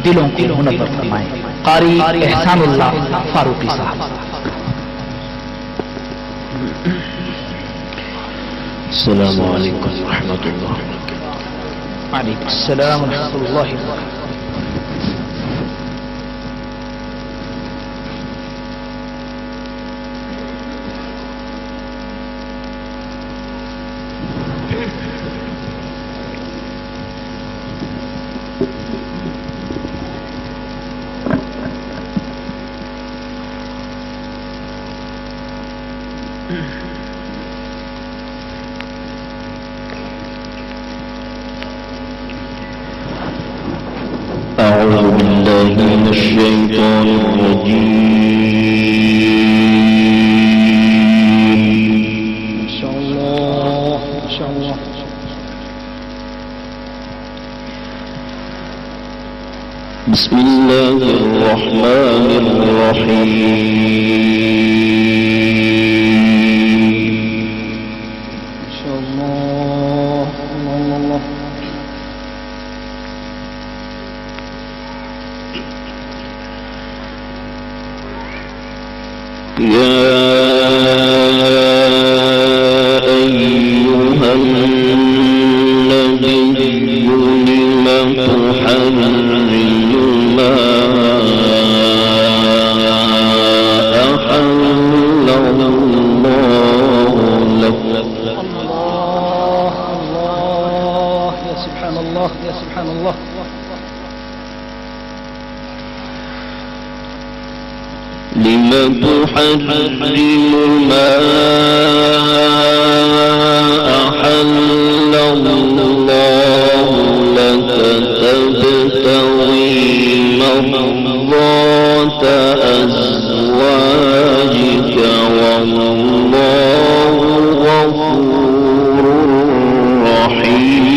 दिलों को मुनव्वर फरमाए। कारी एहसानुल्लाह फारूकी साहब। अस्सलामु अलैकुम रहमतुल्लाह। वालेकुम अस्सलाम व रहमतुल्लाहि व बरकातहू। أعوذ بالله من الشيطان الرجيم. ما شاء الله ما شاء الله. بسم الله الرحمن الرحيم. ما شاء الله الله الله. يا أيها النبي لم تحرم ما أحل الله لك. الله الله يا سبحان الله يا سبحان الله. لم تحرم ما أحل الله لك تبتغي مرضات أزواجك والله غفور رحيم.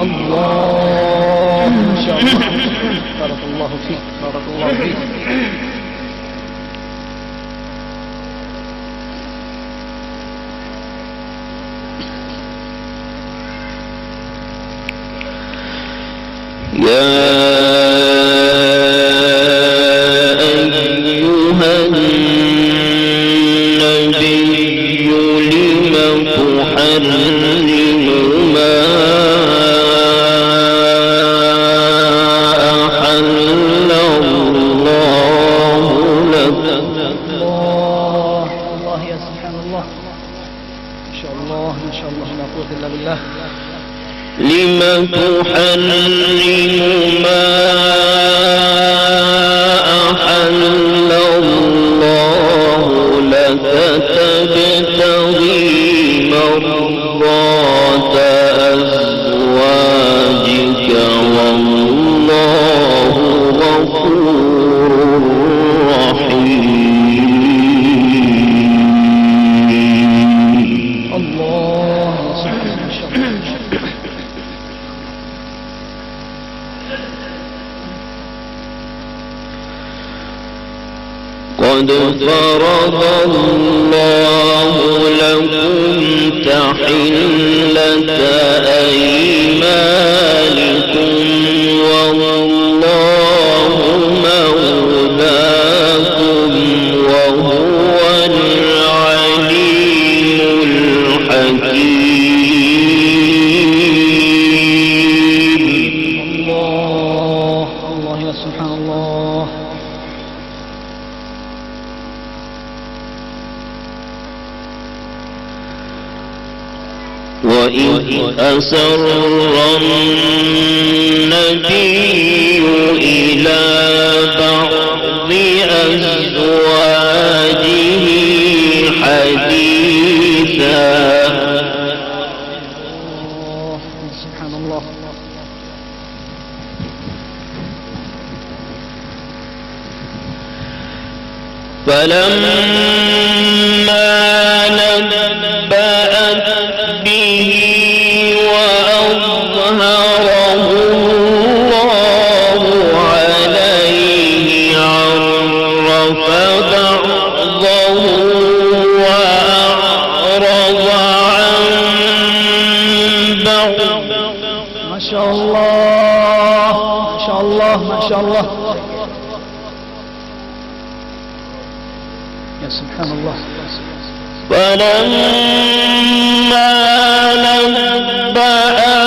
الله ما شاء الله. بارك الله فيك بارك الله فيك. يا أيها النبي لم تحرم ما أحل الله لك. الله الله يا سبحان الله. ما شاء الله ما شاء الله لا قوة إلا بالله. لم تحرم ما أحل الله لك تبتغي مرضات أزواجك والله غفور رحيم. الله يا سبحان ما شاء الله. قد فرض الله لكم تحلة أيمانكم والله مولاكم وهو العليم الحكيم. الله الله يا سبحان الله. وإذ أسر النبي إلى بعض أزواجه حديثا سبحان الله. فلما نبأت به وأظهره الله عليه عرف بعضه وأعرض عن بعض. ما شاء الله ما شاء الله ما شاء الله. يا سبحان الله. فلما نبأها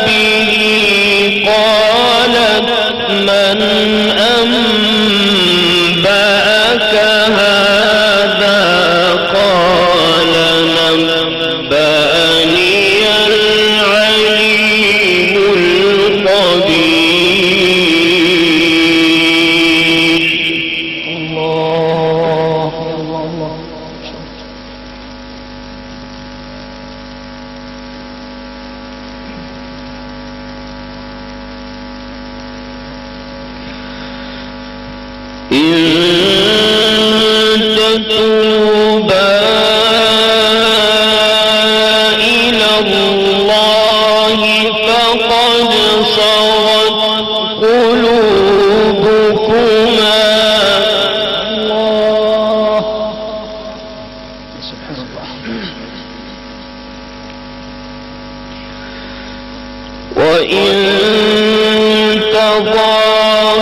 به قالت من أنبأك هذا قال نبأني العليم الخبير. الله الله الله. إن تتوبا إلى الله فقد صغت قلوبكما. الله. سبحان الله. وإن تظاهرا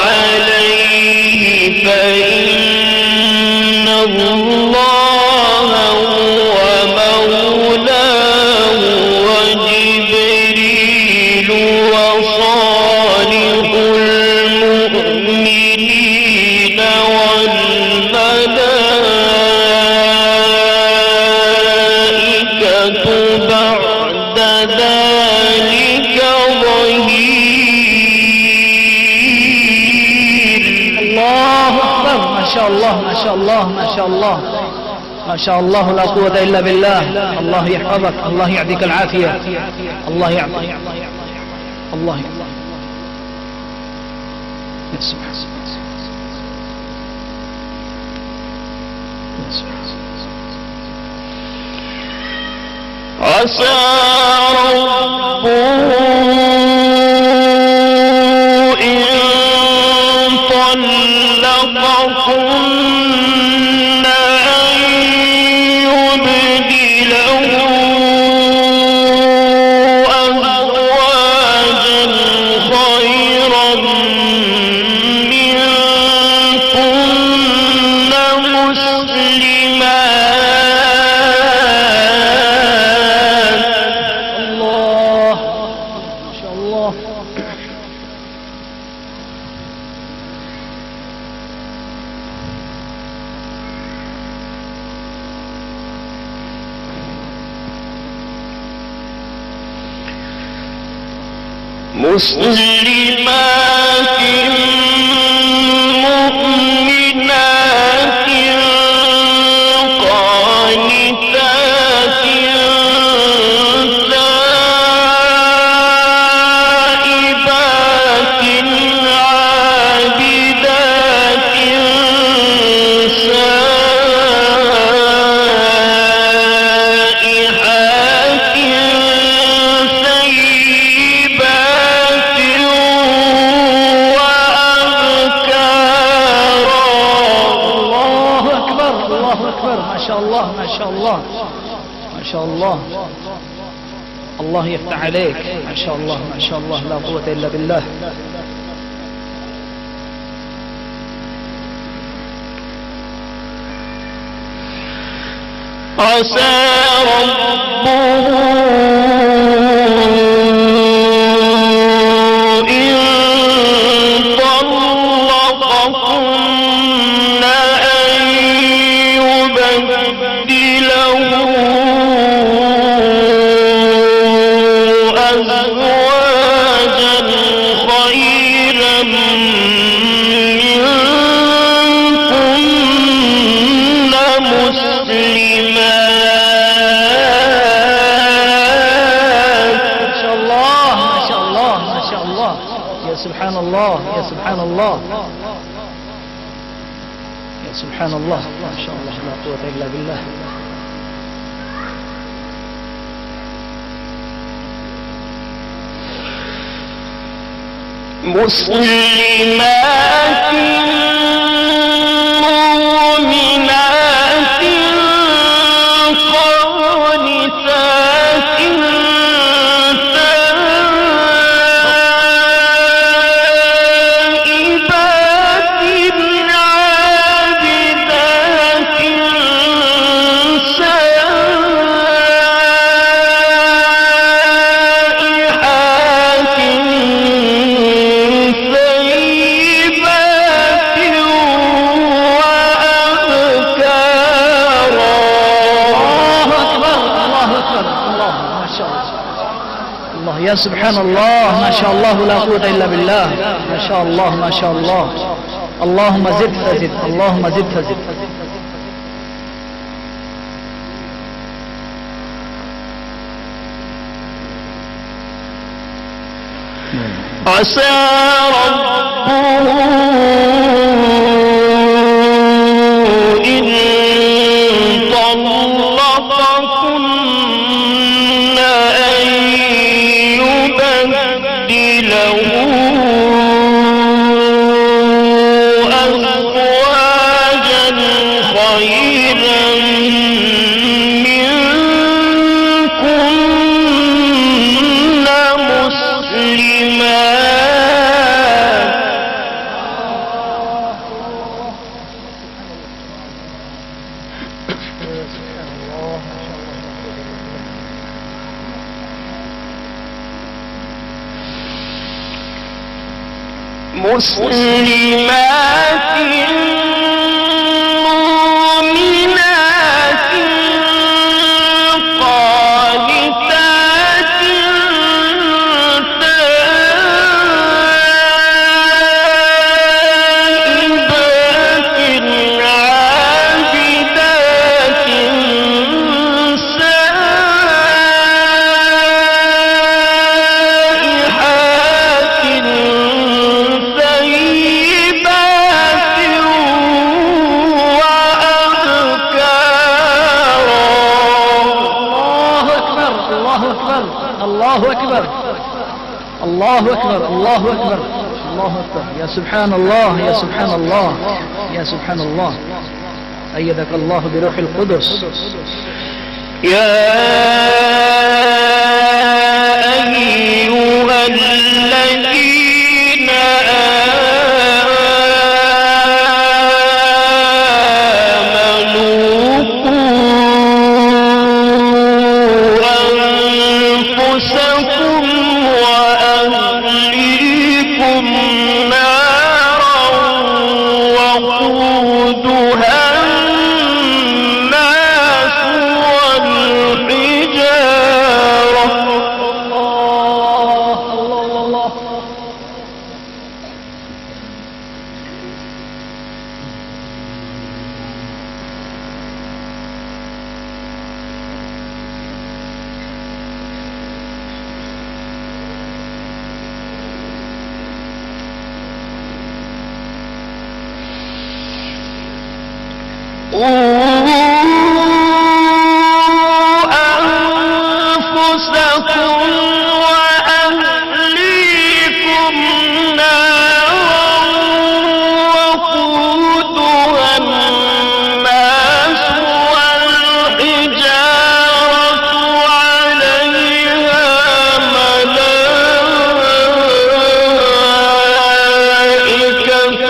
عليه فإن الله هو مولاه وجبريل وصالح المؤمنين والملائكة بعد ذلك ظهير. الله أكبر. ما شاء الله ما شاء الله ما شاء الله ما شاء الله. لا قوة إلا بالله. الله يحفظك. الله يعطيك العافية. الله يعطيك. الله يعطيك. يا سبحان الله. يا سبحان الله. عسى ربه إن طلقكن أن يبدله أزواجا خيرا منكن مسلمات. الله ما شاء الله. مسلمات مؤمنات قانتات تائبات عابدات سائحات ثيبات وأبكارا. الله أكبر. الله أكبر. ما شاء الله ما شاء الله ما شاء الله. الله يفتح عليك. ما شاء الله ما شاء الله. لا قوة إلا بالله. عسى ربه إن طلقكن أن يبدله أزواجا خيرا منكن مسلمات. ما شاء الله ما شاء الله ما شاء الله. يا سبحان الله. يا سبحان الله. يا سبحان الله. ما شاء الله. لا قوة إلا بالله. مسلمات مؤمنات قانتات الله يا سبحان الله، ما شاء الله لا قوة إلا بالله، ما شاء الله ما شاء الله. اللهم زد فزد، اللهم زد فزد. عسى ربه إن طلقكن أن يبدله أزواجا خيرا منكن مسلمات مؤمنات قانتات تائبات عابدات سائحات ثيبات وأبكارا. الله أكبر الله أكبر الله أكبر الله أكبر الله أكبر. يا سبحان الله يا سبحان الله يا سبحان الله. أيدك الله بروح القدس. يا أيها الذين آمنوا قوا أنفسكم وأهليكم نارا وقودها الناس والحجارة. الله. أنفسكم وأهليكم نارا وقودها الناس والحجارة عليها ملائكة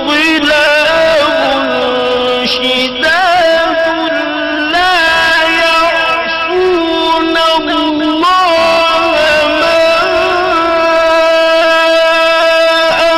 غلاظ شداد لا يعصون الله ما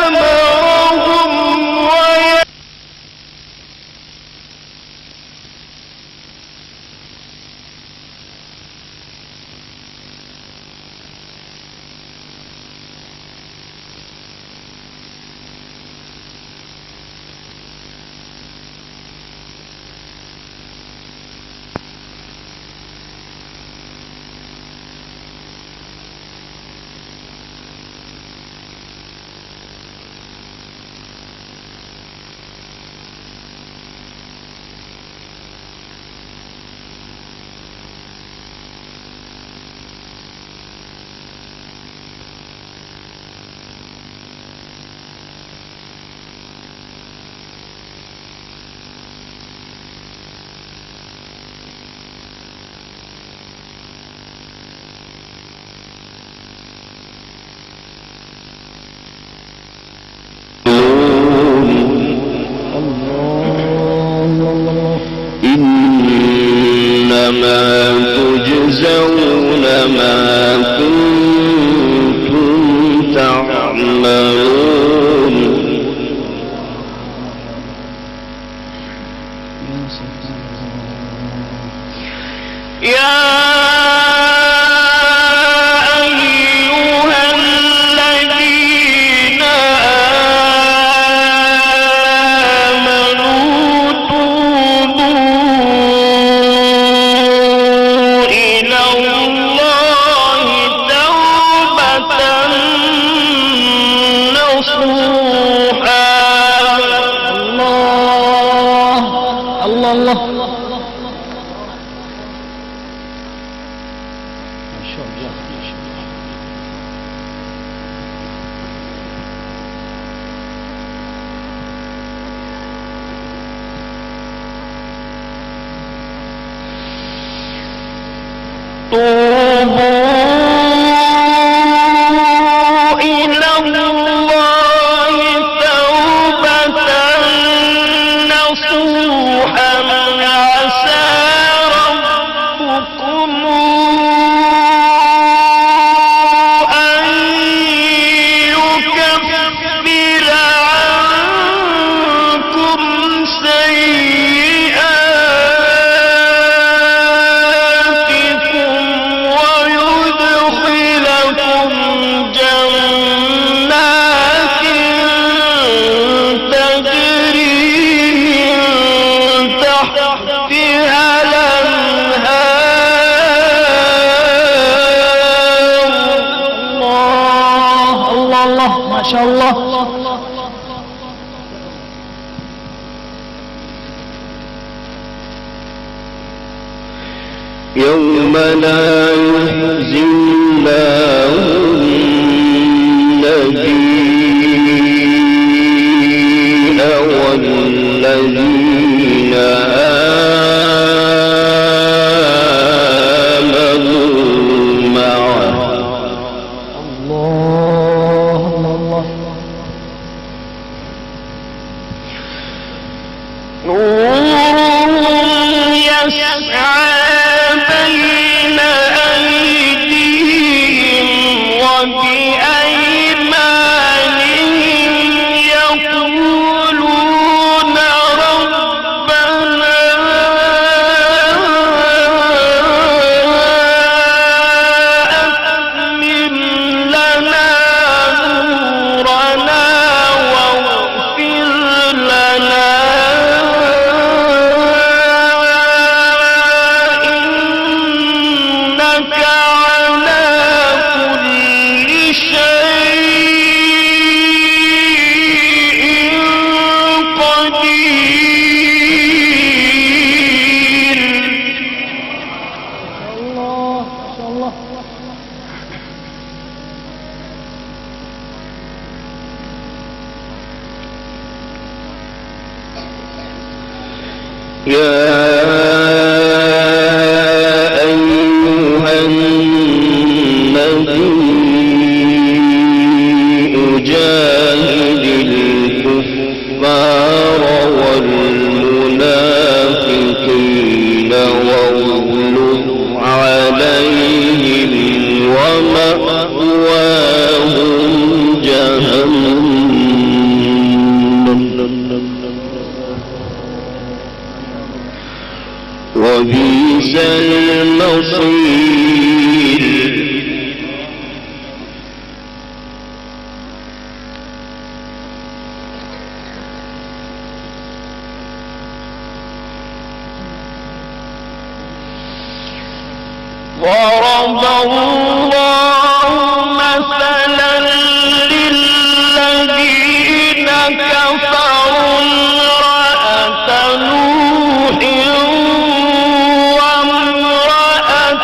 أمرهم إنما تجزون ما كنتم تعملون. يا ما شاء الله. يوم لا يخزي الله النبي والذين آمنوا معه. الله نور يسعى بين أيديهم وبأيمانهم يقولون ربنا أتمم لنا نورنا واغفر لنا إنك على كل شيء قدير. الله ما شاء الله. يا أيها النبي جاهد الكفار والمنافقين واغلظ عليهم ومأواهم جهنم وبئس المصير. ضرب الله مثلا للذين كفروا امرأة نوح وامرأة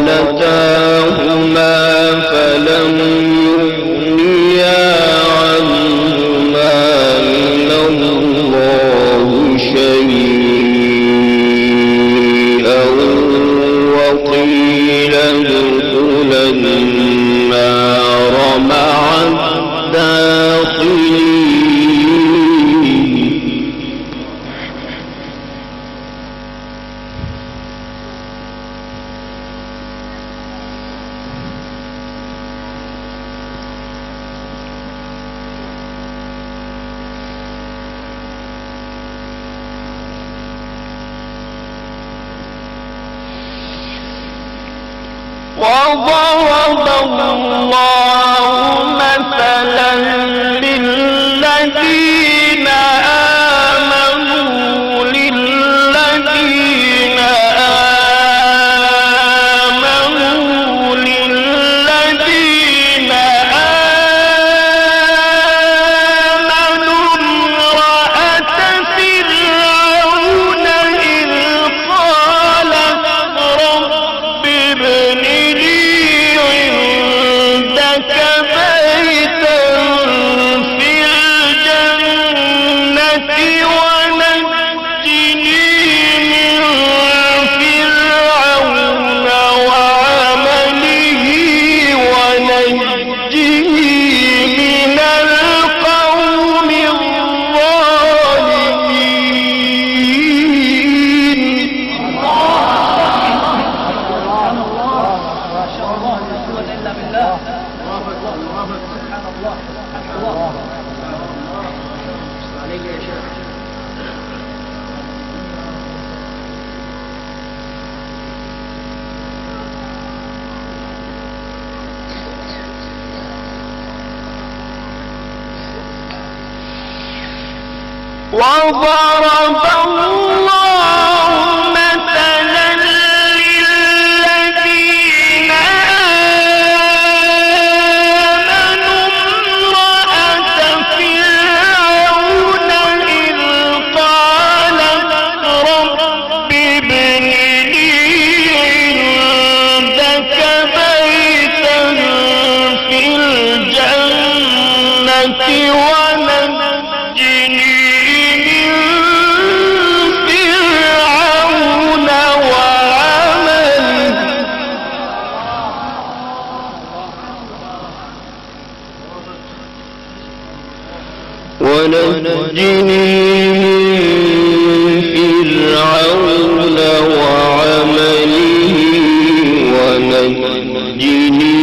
فخالتاهما فلم يغنيا عنهما من الله شيئا وقيل ادخلا النار مع الداخلين. وضرب الله مثلا للذين آمنوا للذين امرأة فرعون إذ قالت رب ابن لي عندك بيتا في الجنة ونجني من فرعون وعمله ونجني من القوم الظالمين. ما شاء الله لا قوة إلا بالله. سبحان الله سبحان الله. عليك يا شيخ. وضرب الله مثلا للذين آمنوا امرأة فرعون إذ قالت رب ابن لي عندك بيتا في الجنة ونجني ونجني من فرعون وعمله ونجني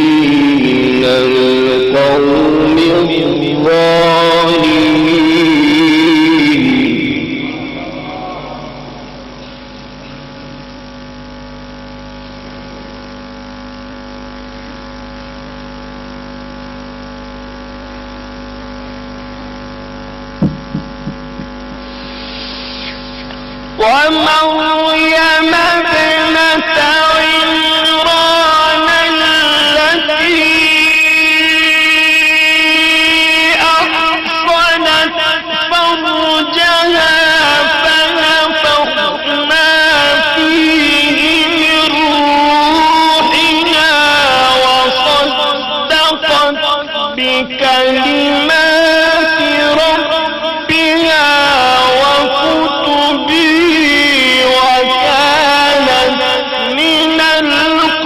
من القوم الظالمين. ومريم ابنة عمران التي أحصنت فرجها فنفخنا فيه من روحنا وصدقت بكلمات ربها وكتبه وكانت من القانتين.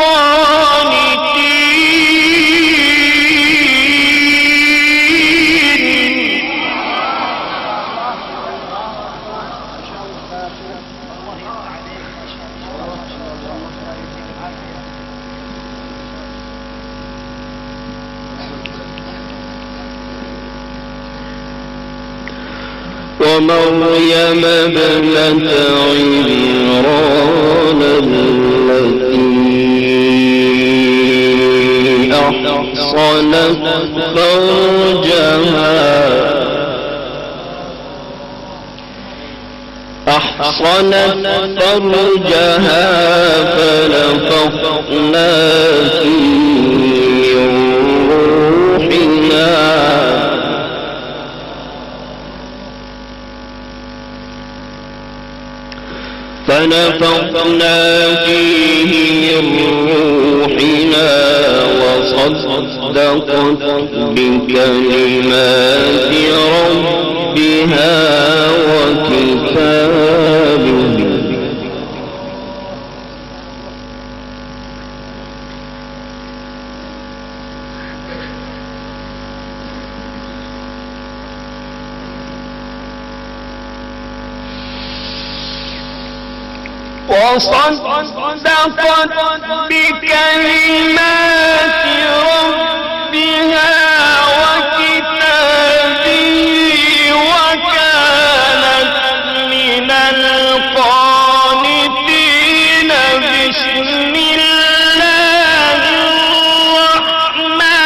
ومريم ابنة عمران التي أحصنت فرجها فنفخنا فيه من روحنا فنفخنا فيه من من روحنا وصدقت بكلمات ربها وكتابه وصدقت بكلمات ربها وكتابه وكانت من القانتين. بسم الله الرحمن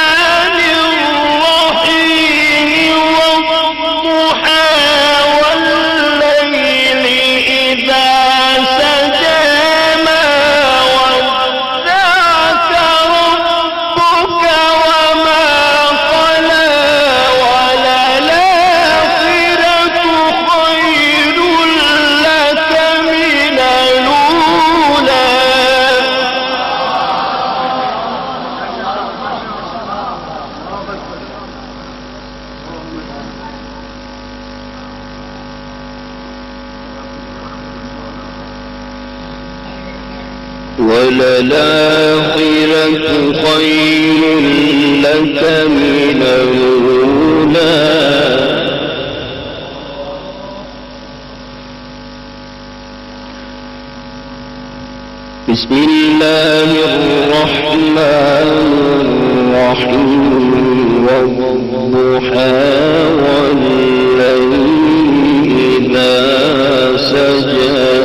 الرحيم والضحى والليل إذا سجى ما ودعك ربك وما قلى وللآخرة خير لك من الأولى. وللآخرة خير لك من الأولى. بسم الله الرحمن الرحيم والضحى والليل إذا سجى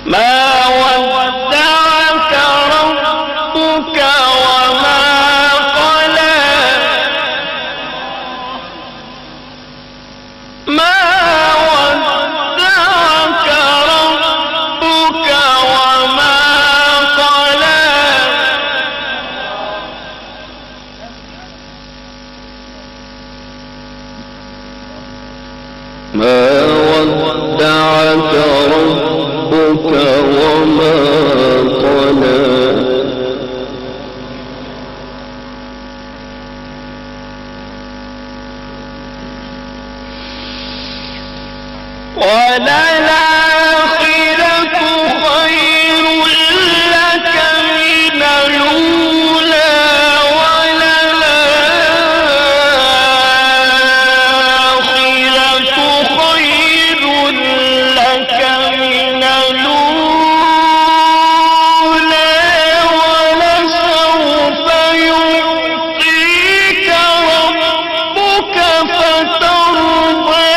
ما ودعك ربك وما قلى ما ودعك ربك وما قلى ما ودعك ربك وما قلى وللآخرة خير لك من الأولى وللآخرة خير لك من الأولى ولسوف يعطيك ربك فترضى.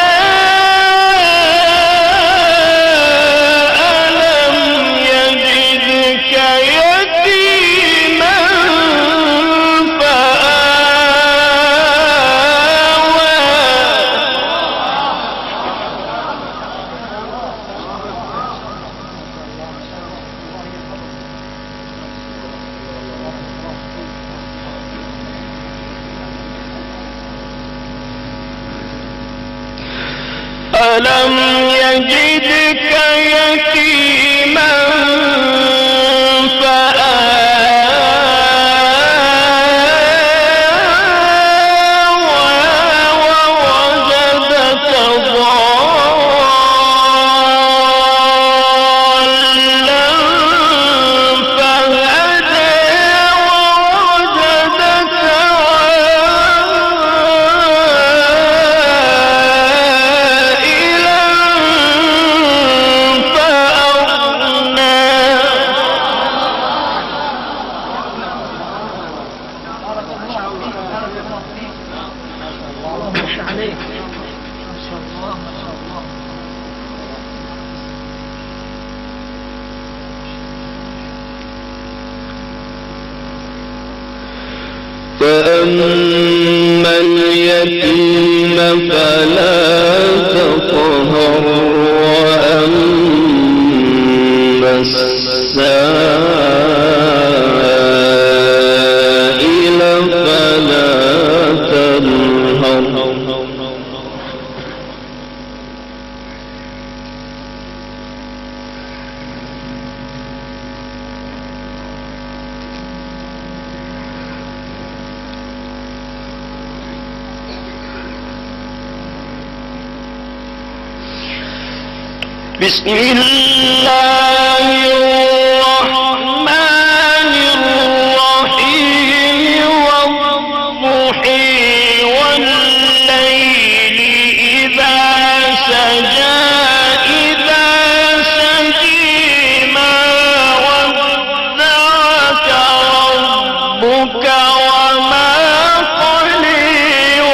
ألم يجدك يتيما فآوى ألم يجدك يتيما فآوى ووجدك ضالا فهدى ووجدك عائلا فأغنى. عليك ما شاء الله ما شاء الله. فأما اليتيم فلا تقهر وأما السائل فلا تنهر. بسم الله الرحمن الرحيم والضحى والليل إذا سجى إذا سجى ما ودعك ربك وما قلى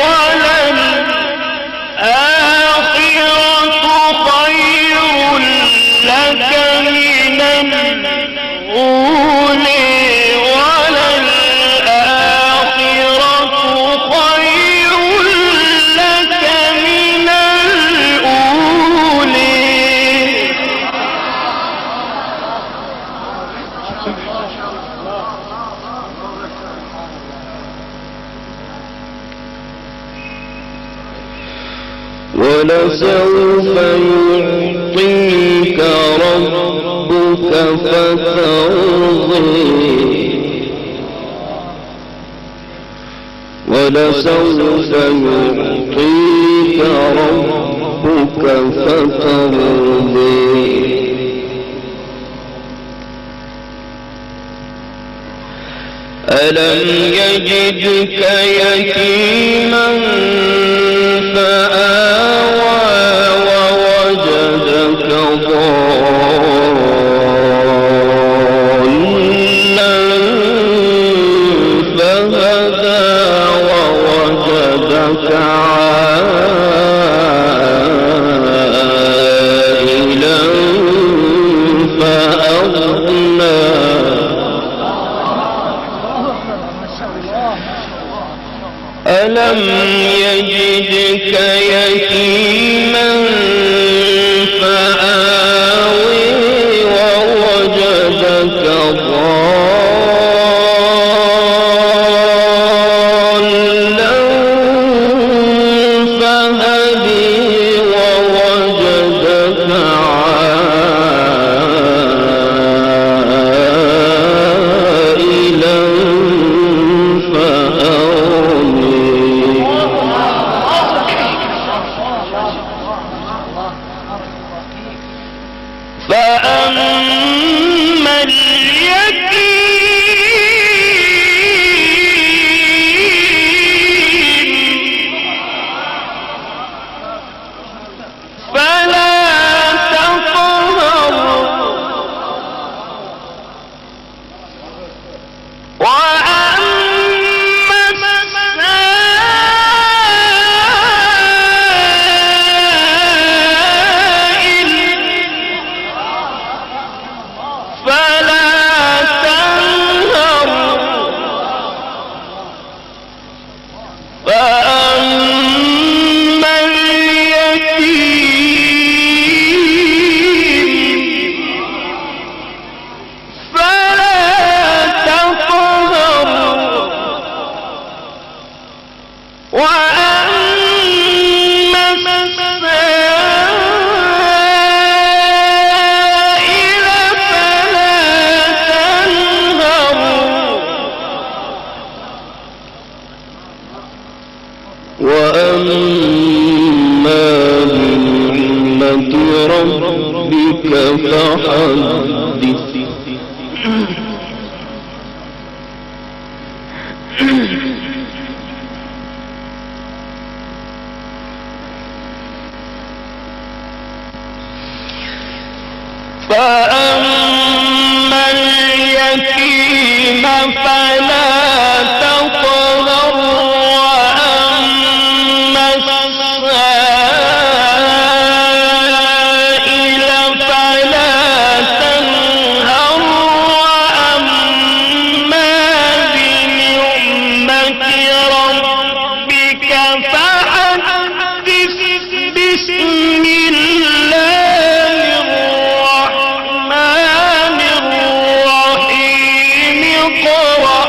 وللآخرة خير لك من الأولى وللآخرة خير لك من الأولى. ولسوف يعطيك ربك فترضي ولسوف يعطيك ربك فترضي ألم يجدك يتيما فآوى ووجدك ضالا فهدى ووجدك عائلا فأغنى ألم يجدك يتيما فآوي ووجدك ضالا فهدي ووجدك عائلا فأما اليتيم فلا تقهر وأما السائل فلا تنهر فأما اليتيم فلا تقهر وأما السائل فلا تنهر وأما بنعمة ربك فحدث فأما اليتيم فلا تقهر وأما السائل فلا تنهر وأما بنعمة ربك فحدث. بسم الله الرحمن الرحيم اقرأ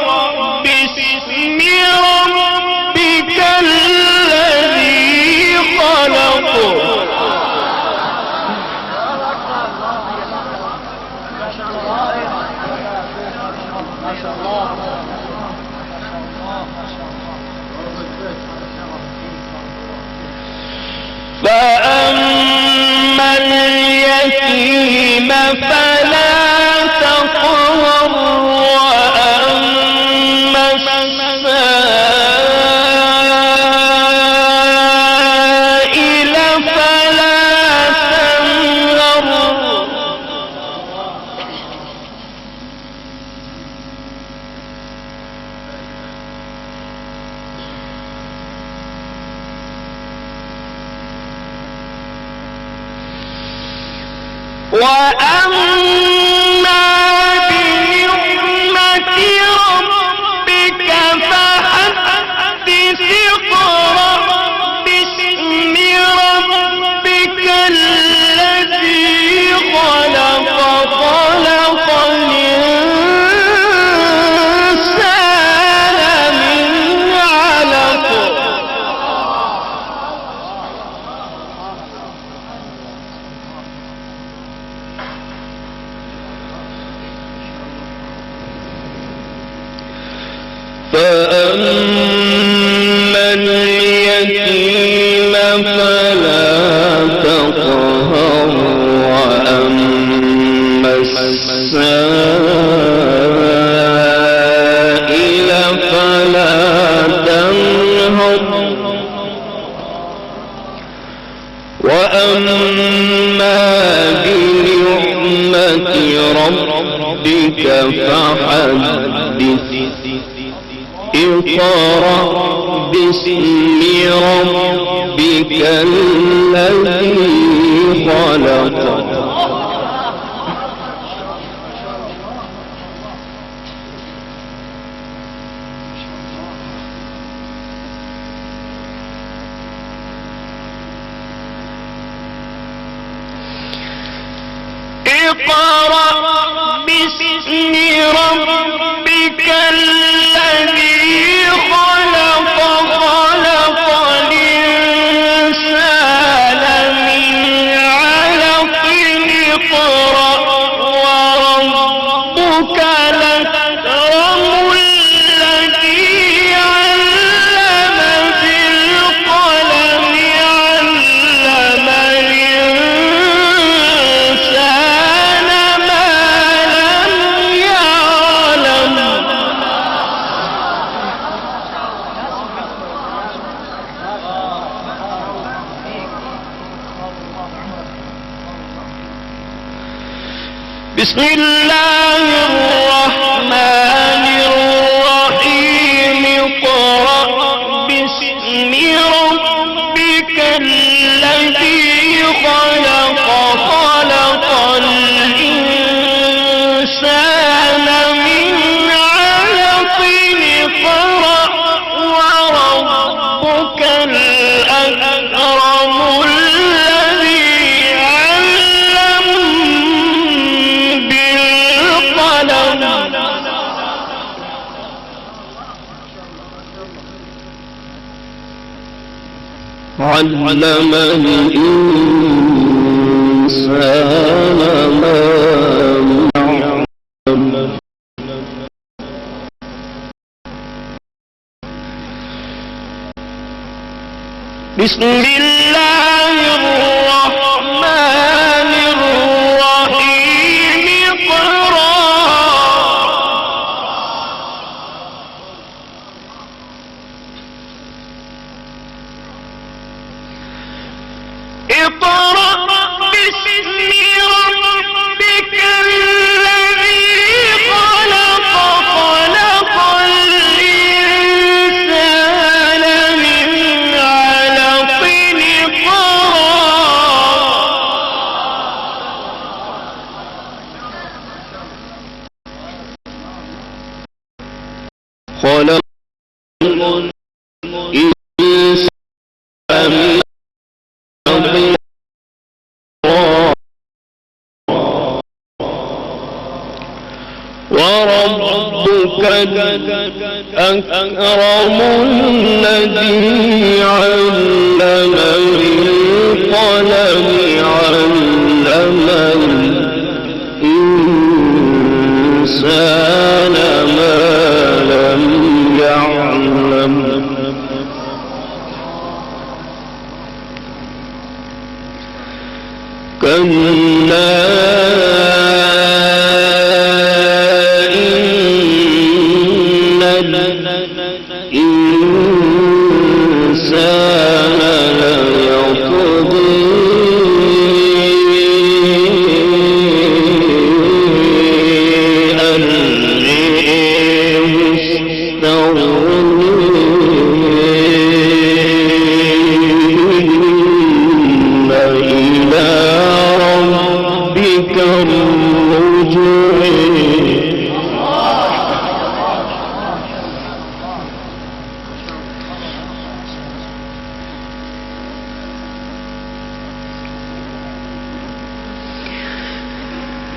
اليتيم فلا تقهر وأما السائل فلا تنهر وأما بنعمة ربك فحدث اقرأ باسم ربك الذي خلق خلق الإنسان من علق فأما اليتيم فلا تقهر وأما السائل فلا تنهر وأما بنعمة ربك فحدث اقرأ باسم ربك الذي خلق اقرأ باسم ربك الذي خلق خلق الإنسان من علق اقرأ وربك الأكرم الذي علم بالقلم علم الإنسان ما لم يعلم بسم الله الرحمن الرحيم اقرأ باسم ربك الذي خلق خلق الإنسان من علق اقرأ وربك الأكرم الذي علم بالقلم علم الإنسان ما لم يعلم بسم الله الرحمن الرحيم اقرأ باسم ربك الذي خلق خلق الإنسان من علق خلق الإنسان من وربك الأكرم الذي علم بالقلم علم الإنسان ما لم يعلم كلا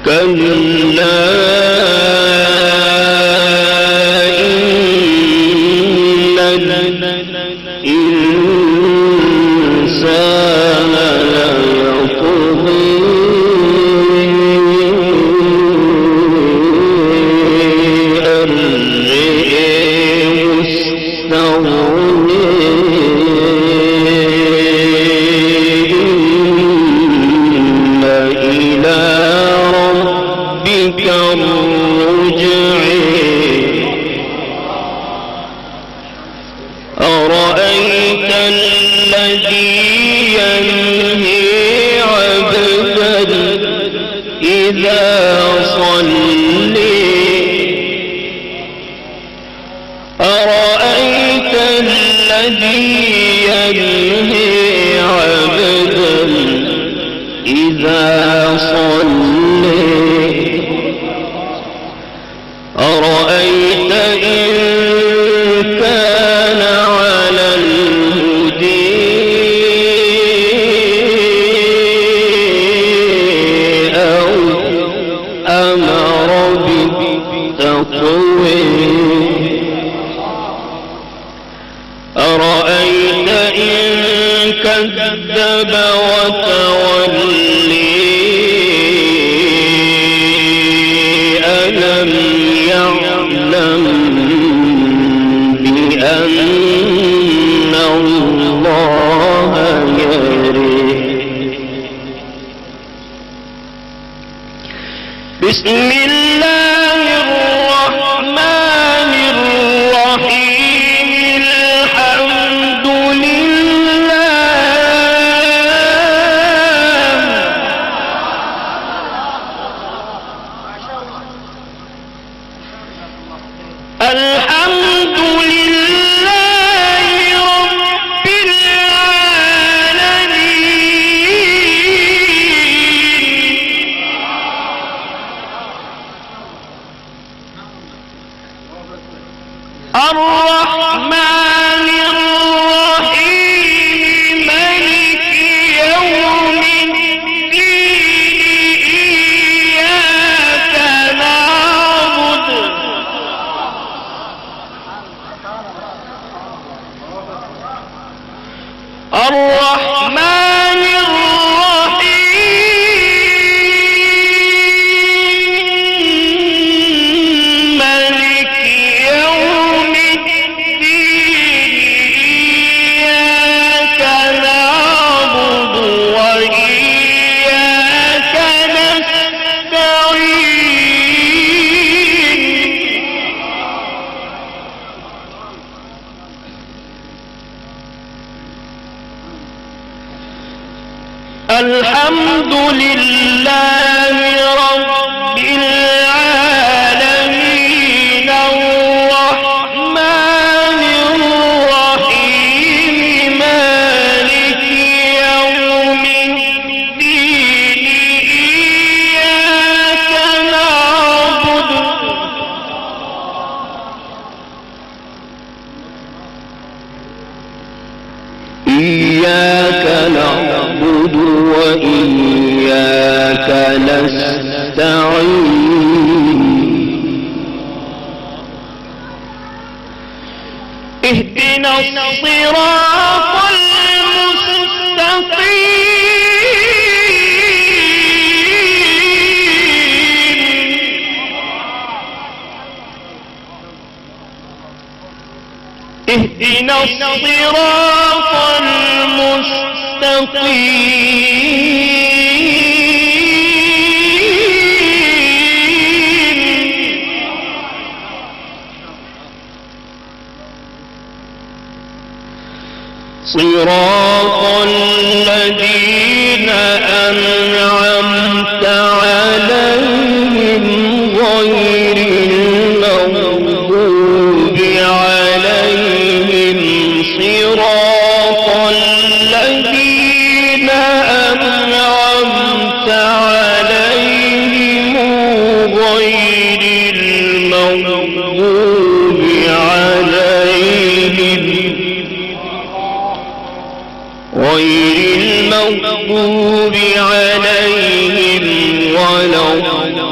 كلا إن الإنسان ليطغى أن رآه استغنى إن إلى ربك الرجع أرأيت الذي ينهي عبدا إذا صلى أرأيت الذي ينهي عبدا إذا صلى أرأيت إن كان على الهدى أو أمر بالتقوى أرأيت إن كذب وتولى ألم يعلم بأن الله يرى بسم الله الرحمن الرحيم الحمد لله الحمد لله رب العالمين الرحمن الرحيم مالك يوم الدين إياك نعبد الرحمن الرحيم مالك يوم الدين إياك نعبد وإياك نستعين الحمد لله رب العالمين الرحمن الرحيم مالك يوم الدين إياك نعبد إياك نعبد وإياك نستعين اهدنا الصراط المستقيم اهدنا الصراط المستقيم صراط الذين أنعمت عليهم غير المغضوب عليهم صراط الذين أنعمت عليهم غير المغضوب عليهم ولا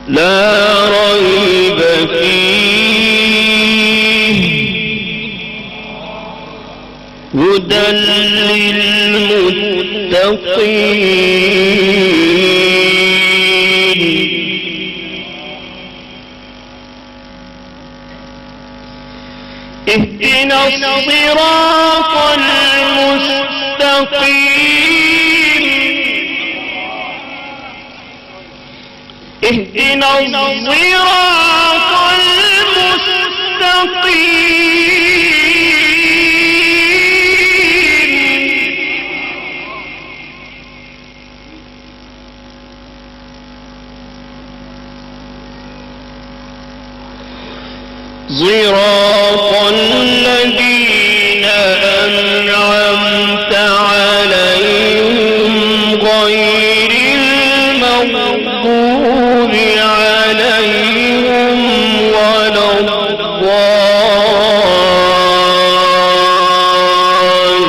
لا ريب فيه هدى للمتقين اهدنا الصراط المستقيم اهدنا الصراط المستقيم صراط الذين أنعمت عليهم غير المغضوب عليهم ولا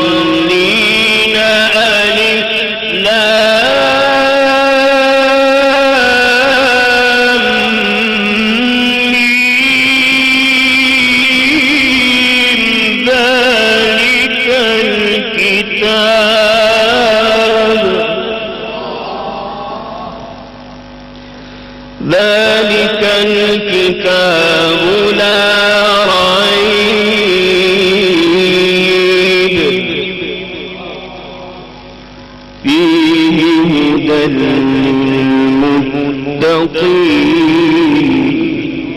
الضالين ألف لام ميم ذلك الكتاب لا ريب فيه هدى للمتقين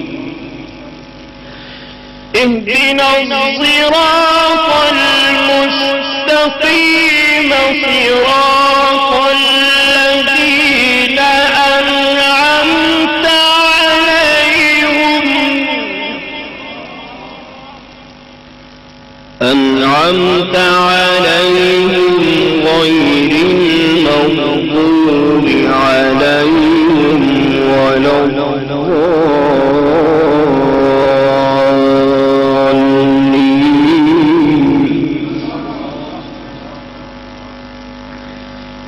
اهدنا الصراط المستقيم صراط الذين أنعمت عليهم غير المغضوب عليهم ولا الضالين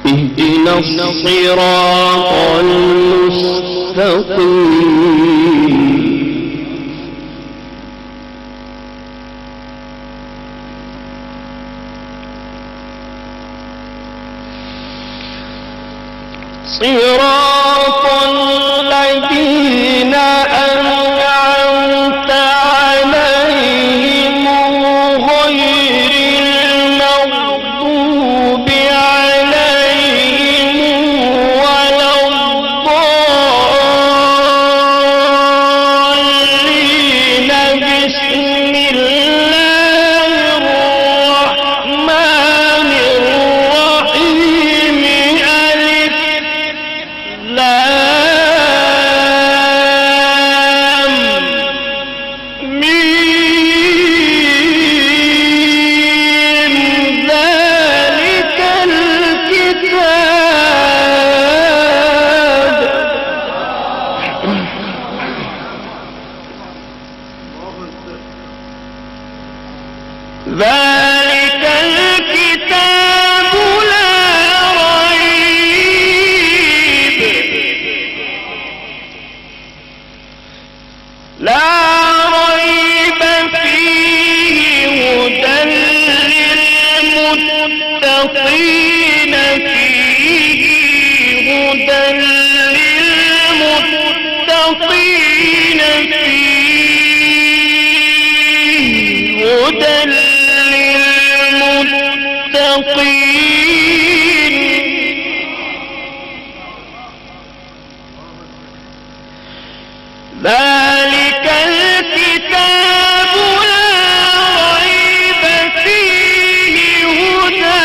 اهدنا الصراط المستقيم صراط الذين أنعمت عليهم غير المغضوب عليهم ولا الضالين بسم الله الرحمن الرحيم ألف لام ميم ذلك الكتاب ذلك الكتاب لا ريب فيه هدى للمتقين فيه هدى للمتقين فيه هدى للمتقين ذلك الكتاب لا ريب فيه هدى